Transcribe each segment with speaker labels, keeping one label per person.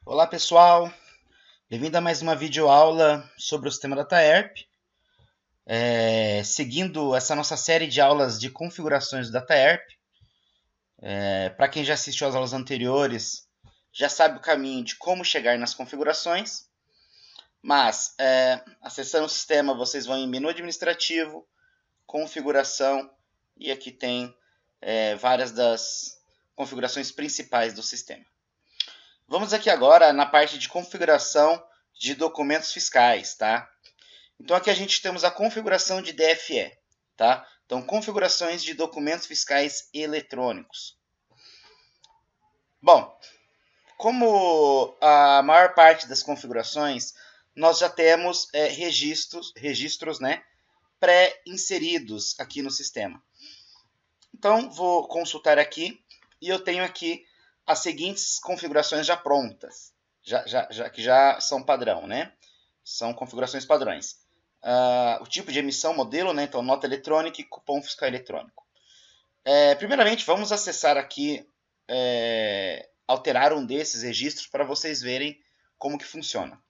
Speaker 1: Olá pessoal, bem-vindo a mais uma videoaula sobre o sistema DataERP. Seguindo essa nossa série de aulas de configurações do DataERP, para quem já assistiu às aulas anteriores, já sabe o caminho de como chegar nas configurações, mas acessando o sistema vocês vão em menu administrativo, configuração, e aqui tem várias das configurações principais do sistema. Vamos aqui agora na parte de configuração de documentos fiscais, tá? Então aqui a gente temos a configuração de DFE, tá? Então configurações de documentos fiscais eletrônicos. Bom, como a maior parte das configurações, nós já temos registros né, pré-inseridos aqui no sistema. Então vou consultar aqui e eu tenho aqui as seguintes configurações já prontas, que já são padrão, né? São configurações padrões. O tipo de emissão, modelo, né? Então nota eletrônica e cupom fiscal eletrônico. Primeiramente, vamos acessar aqui, alterar um desses registros para vocês verem como que funciona.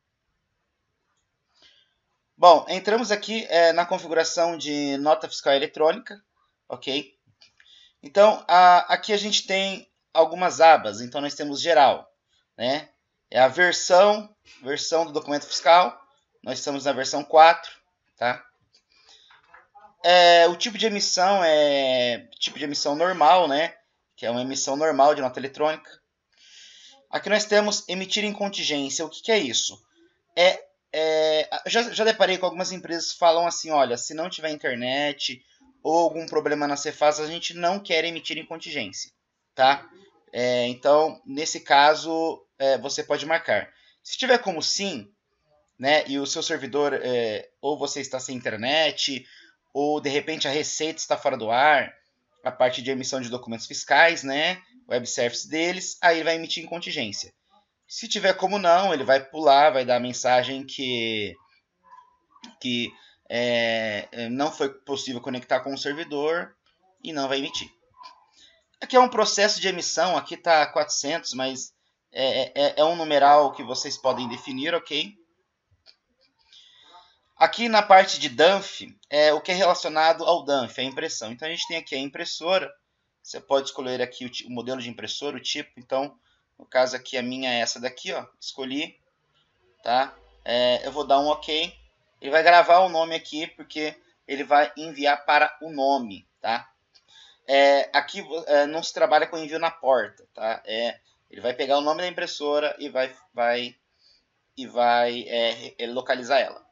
Speaker 1: Bom, entramos aqui na configuração de nota fiscal eletrônica, ok? Então, aqui a gente tem algumas abas. Então, nós temos geral, né? É a versão do documento fiscal. Nós estamos na versão 4, tá? O tipo de emissão é tipo de emissão normal, né? Que é uma emissão normal de nota eletrônica. Aqui nós temos emitir em contingência. O que é isso? Já deparei com algumas empresas que falam assim, olha, se não tiver internet ou algum problema na Cefaz, a gente não quer emitir em contingência, tá? Então, nesse caso, você pode marcar. Se tiver como sim, né, e o seu servidor, ou você está sem internet, ou de repente a Receita está fora do ar, a parte de emissão de documentos fiscais, né, web service deles, aí ele vai emitir em contingência. Se tiver como não, ele vai pular, vai dar a mensagem que não foi possível conectar com o servidor e não vai emitir. Aqui é um processo de emissão, aqui está 400, mas é um numeral que vocês podem definir, ok? Aqui na parte de DANF, o que é relacionado ao DANF, a impressão. Então a gente tem aqui a impressora, você pode escolher aqui o modelo de impressora, o tipo. Então, no caso aqui, a minha é essa daqui, ó, escolhi, tá? Eu vou dar um ok. Ele vai gravar o nome aqui, porque ele vai enviar para o nome, tá? Aqui não se trabalha com envio na porta, tá? Ele vai pegar o nome da impressora e vai localizar ela.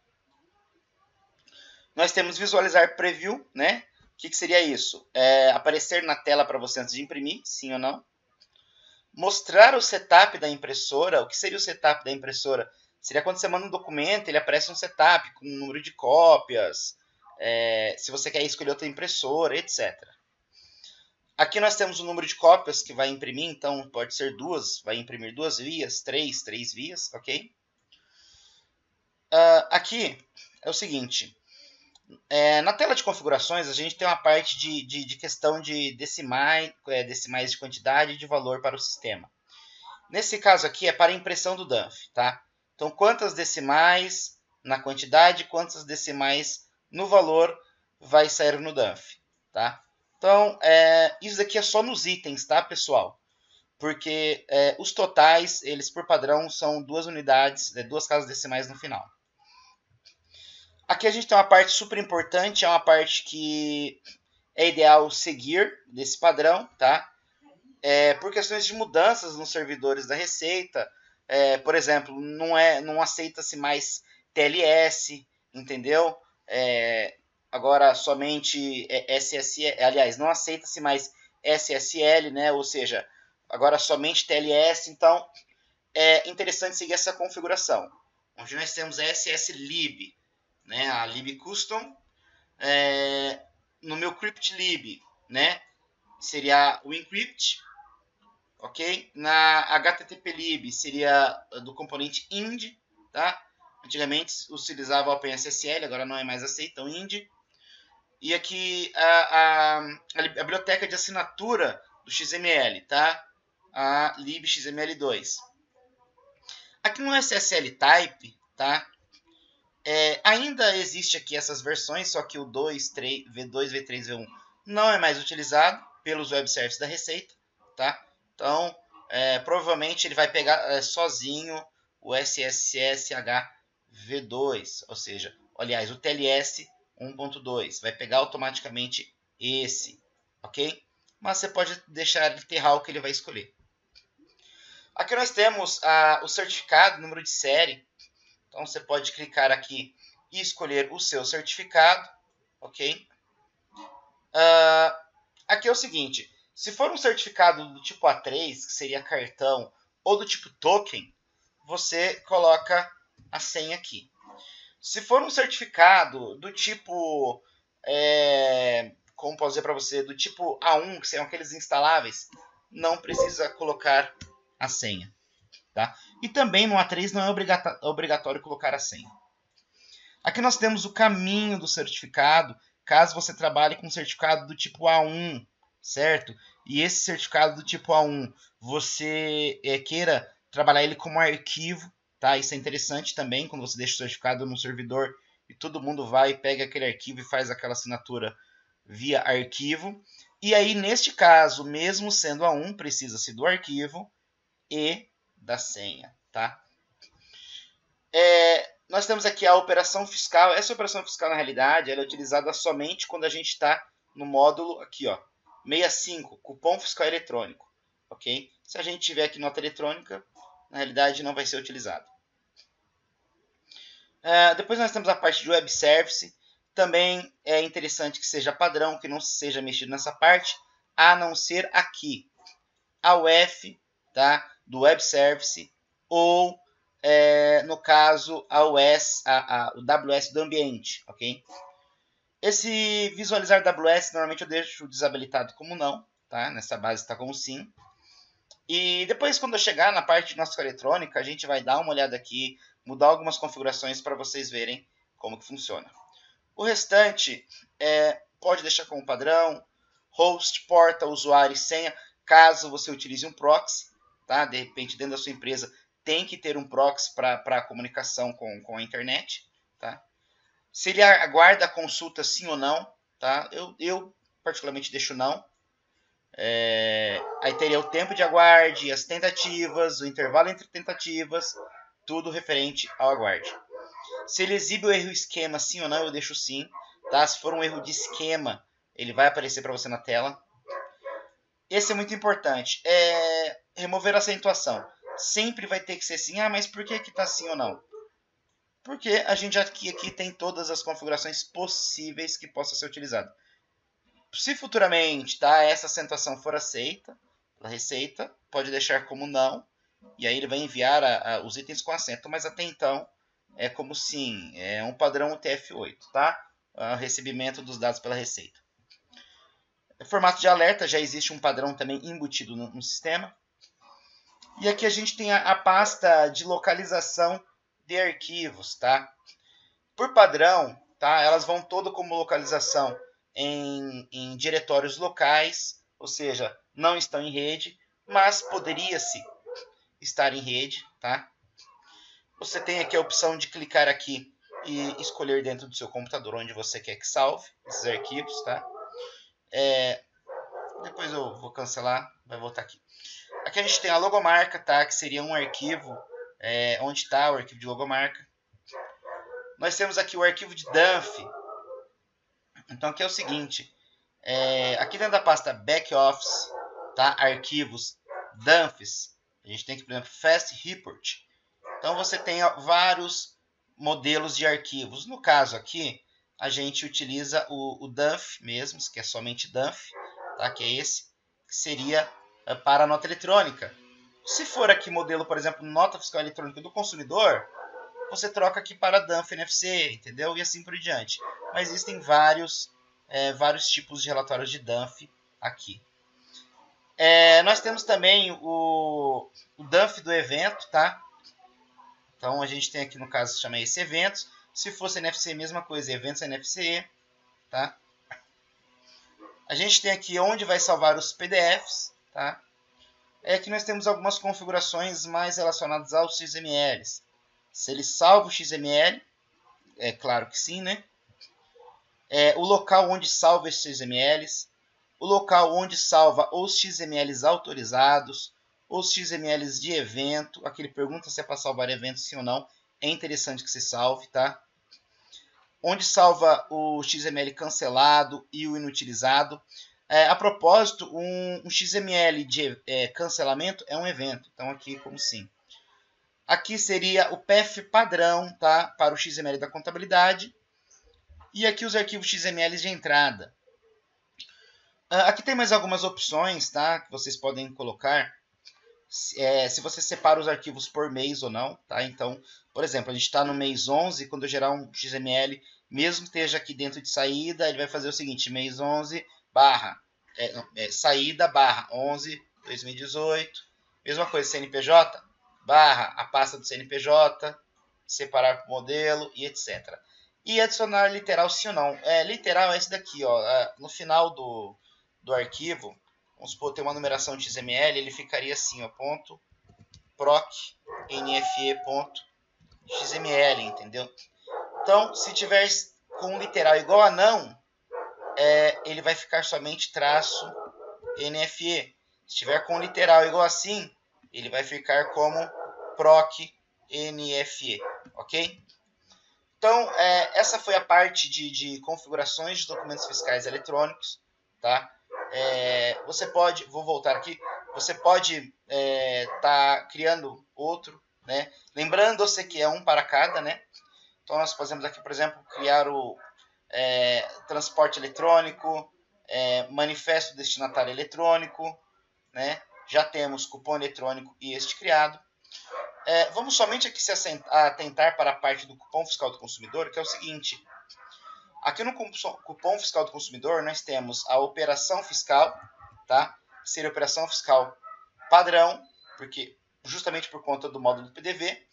Speaker 1: Nós temos visualizar preview, né? O que seria isso? Aparecer na tela para você antes de imprimir, sim ou não. Mostrar o setup da impressora. O que seria o setup da impressora? Seria quando você manda um documento, ele aparece um setup com um número de cópias, se você quer escolher outra impressora, etc. Aqui nós temos o número de cópias que vai imprimir, então pode ser duas, vai imprimir 2 vias, 3 vias, ok? Aqui é o seguinte, na tela de configurações a gente tem uma parte de questão de decimais de quantidade e de valor para o sistema. Nesse caso aqui é para a impressão do DANF, tá? Então quantas decimais na quantidade, quantas decimais no valor vai sair no DANF, tá? Então, isso daqui é só nos itens, tá, pessoal? Porque os totais, eles por padrão, são 2 unidades, 2 casas decimais no final. Aqui a gente tem uma parte super importante, é uma parte que é ideal seguir desse padrão, tá? Por questões de mudanças nos servidores da Receita, por exemplo, não aceita-se mais TLS, entendeu? Agora somente SSL, aliás, não aceita-se mais SSL, né? Ou seja, agora somente TLS, então é interessante seguir essa configuração. Onde nós temos a SSLib, né? A lib custom, no meu cryptlib, né? Seria o encrypt, ok? Na httplib seria do componente ind, tá? Antigamente utilizava o OpenSSL, agora não é mais aceito, então ind. E aqui a biblioteca de assinatura do XML, tá? A libxml2. Aqui no SSL Type, tá? Ainda existe aqui essas versões, só que o V2, V3, V1 não é mais utilizado pelos web services da Receita, tá? Então, provavelmente ele vai pegar sozinho o SSSH V2, ou seja, aliás, o TLS 1.2, vai pegar automaticamente esse, ok? Mas você pode deixar ele terrar o que ele vai escolher. Aqui nós temos o certificado, número de série. Então você pode clicar aqui e escolher o seu certificado, ok? Aqui é o seguinte, se for um certificado do tipo A3, que seria cartão, ou do tipo token, você coloca a senha aqui. Se for um certificado do tipo, como posso dizer para você, do tipo A1, que são aqueles instaláveis, não precisa colocar a senha. Tá? E também no A3 não é obrigatório colocar a senha. Aqui nós temos o caminho do certificado, caso você trabalhe com certificado do tipo A1, certo? E esse certificado do tipo A1, você queira trabalhar ele como arquivo, tá? Isso é interessante também, quando você deixa o certificado no servidor e todo mundo vai e pega aquele arquivo e faz aquela assinatura via arquivo. E aí, neste caso, mesmo sendo A1, precisa-se do arquivo e da senha, tá? Nós temos aqui a operação fiscal. Essa operação fiscal, na realidade, ela é utilizada somente quando a gente está no módulo aqui, ó, 65, cupom fiscal eletrônico, ok? Se a gente tiver aqui nota eletrônica, na realidade não vai ser utilizado. Depois nós temos a parte de web service. Também é interessante que seja padrão, que não seja mexido nessa parte, a não ser aqui, a UF, tá? Do web service, ou no caso o WS do ambiente, ok? Esse visualizar WS normalmente eu deixo desabilitado como não, tá? Nessa base está como sim. E depois, quando eu chegar na parte de nossa eletrônica, a gente vai dar uma olhada aqui, mudar algumas configurações para vocês verem como que funciona. O restante pode deixar como padrão, host, porta, usuário e senha, caso você utilize um proxy, tá? De repente, dentro da sua empresa, tem que ter um proxy para comunicação com a internet, tá? Se ele aguarda a consulta sim ou não, tá? Eu particularmente deixo não. Aí teria o tempo de aguarde, as tentativas, o intervalo entre tentativas, tudo referente ao aguarde. Se ele exibe o erro esquema sim ou não, eu deixo sim. Tá? Se for um erro de esquema, ele vai aparecer para você na tela. Esse é muito importante. Remover a acentuação. Sempre vai ter que ser sim. Mas por que está sim ou não? Porque a gente aqui tem todas as configurações possíveis que possa ser utilizado. Se futuramente, tá, essa acentuação for aceita pela Receita, pode deixar como não. E aí ele vai enviar os itens com acento. Mas até então é como sim. É um padrão UTF-8, tá? Recebimento dos dados pela Receita. Formato de alerta, já existe um padrão também embutido no sistema. E aqui a gente tem a pasta de localização de arquivos, tá? Por padrão, tá? Elas vão todo como localização em diretórios locais, ou seja, não estão em rede, mas poderia-se estar em rede, tá? Você tem aqui a opção de clicar aqui e escolher dentro do seu computador onde você quer que salve esses arquivos, tá? Depois eu vou cancelar, vai voltar aqui. Aqui a gente tem a logomarca, tá? Que seria um arquivo onde está o arquivo de logomarca. Nós temos aqui o arquivo de dump. Então aqui é o seguinte, aqui dentro da pasta backoffice, tá? Arquivos, dumps, a gente tem aqui, por exemplo, fast report. Então você tem vários modelos de arquivos. No caso aqui, a gente utiliza o dump mesmo, que é somente dump, tá? Que é esse, que seria para a nota eletrônica. Se for aqui modelo, por exemplo, nota fiscal eletrônica do consumidor, você troca aqui para dump NFC, entendeu? E assim por diante. Mas existem vários tipos de relatórios de dump aqui. Nós temos também o dump do evento, tá? Então a gente tem aqui no caso chama esse eventos. Se fosse NFC, mesma coisa, eventos NFC, tá? A gente tem aqui onde vai salvar os PDFs, tá? é que nós temos algumas configurações mais relacionadas aos XMLs. Se ele salva o XML, é claro que sim, né? O local onde salva esses XMLs, o local onde salva os XMLs autorizados, os XMLs de evento. Aqui ele pergunta se é para salvar evento, sim ou não. É interessante que se salve, tá? Onde salva o XML cancelado e o inutilizado. A propósito, um XML de cancelamento é um evento. Então, aqui como sim. Aqui seria o path padrão, tá? Para o XML da contabilidade. E aqui os arquivos XML de entrada. Aqui tem mais algumas opções, tá? Que vocês podem colocar. Se você separa os arquivos por mês ou não, tá? Então, por exemplo, a gente está no mês 11, quando eu gerar um XML, mesmo que esteja aqui dentro de saída, ele vai fazer o seguinte, mês 11 barra, saída barra 11 2018, mesma coisa, CNPJ, barra a pasta do CNPJ, separar por modelo e etc. E adicionar literal sim ou não. Literal é esse daqui, ó, no final do arquivo, vamos supor, tem uma numeração de XML, ele ficaria assim, ó, ponto proc nfe.xml, entendeu? Então, se tiver com literal igual a não, ele vai ficar somente traço nfe. Se tiver com literal igual a sim, ele vai ficar como proc nfe, ok? Então, essa foi a parte de configurações de documentos fiscais eletrônicos, tá? Você pode, vou voltar aqui, você pode tá criando outro, né? Lembrando-se que é um para cada, né? Então nós fazemos aqui, por exemplo, criar o transporte eletrônico, manifesto destinatário eletrônico, né? Já temos cupom eletrônico e este criado. Vamos somente aqui se atentar para a parte do cupom fiscal do consumidor, que é o seguinte. Aqui no cupom fiscal do consumidor, nós temos a operação fiscal, tá? Seria a operação fiscal padrão, porque justamente por conta do módulo do PDV.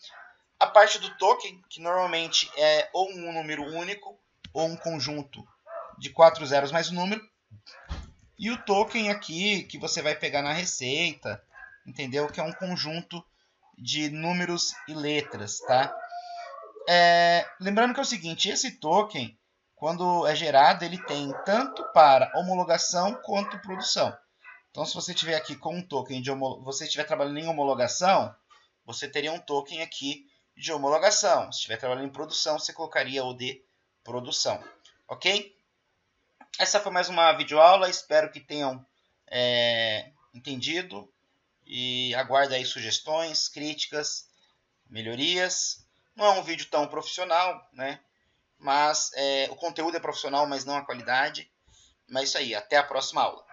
Speaker 1: A parte do token, que normalmente é ou um número único, ou um conjunto de 4 zeros mais um número. E o token aqui, que você vai pegar na receita, entendeu? Que é um conjunto de números e letras, tá? Lembrando que é o seguinte, esse token, quando é gerado, ele tem tanto para homologação quanto produção. Então, se você tiver aqui com um token de você estiver trabalhando em homologação, você teria um token aqui de homologação. Se estiver trabalhando em produção, você colocaria o de produção, ok? Essa foi mais uma videoaula, espero que tenham entendido e aguardo aí sugestões, críticas, melhorias. Não é um vídeo tão profissional, né? Mas o conteúdo é profissional, mas não a qualidade. Mas isso aí, até a próxima aula.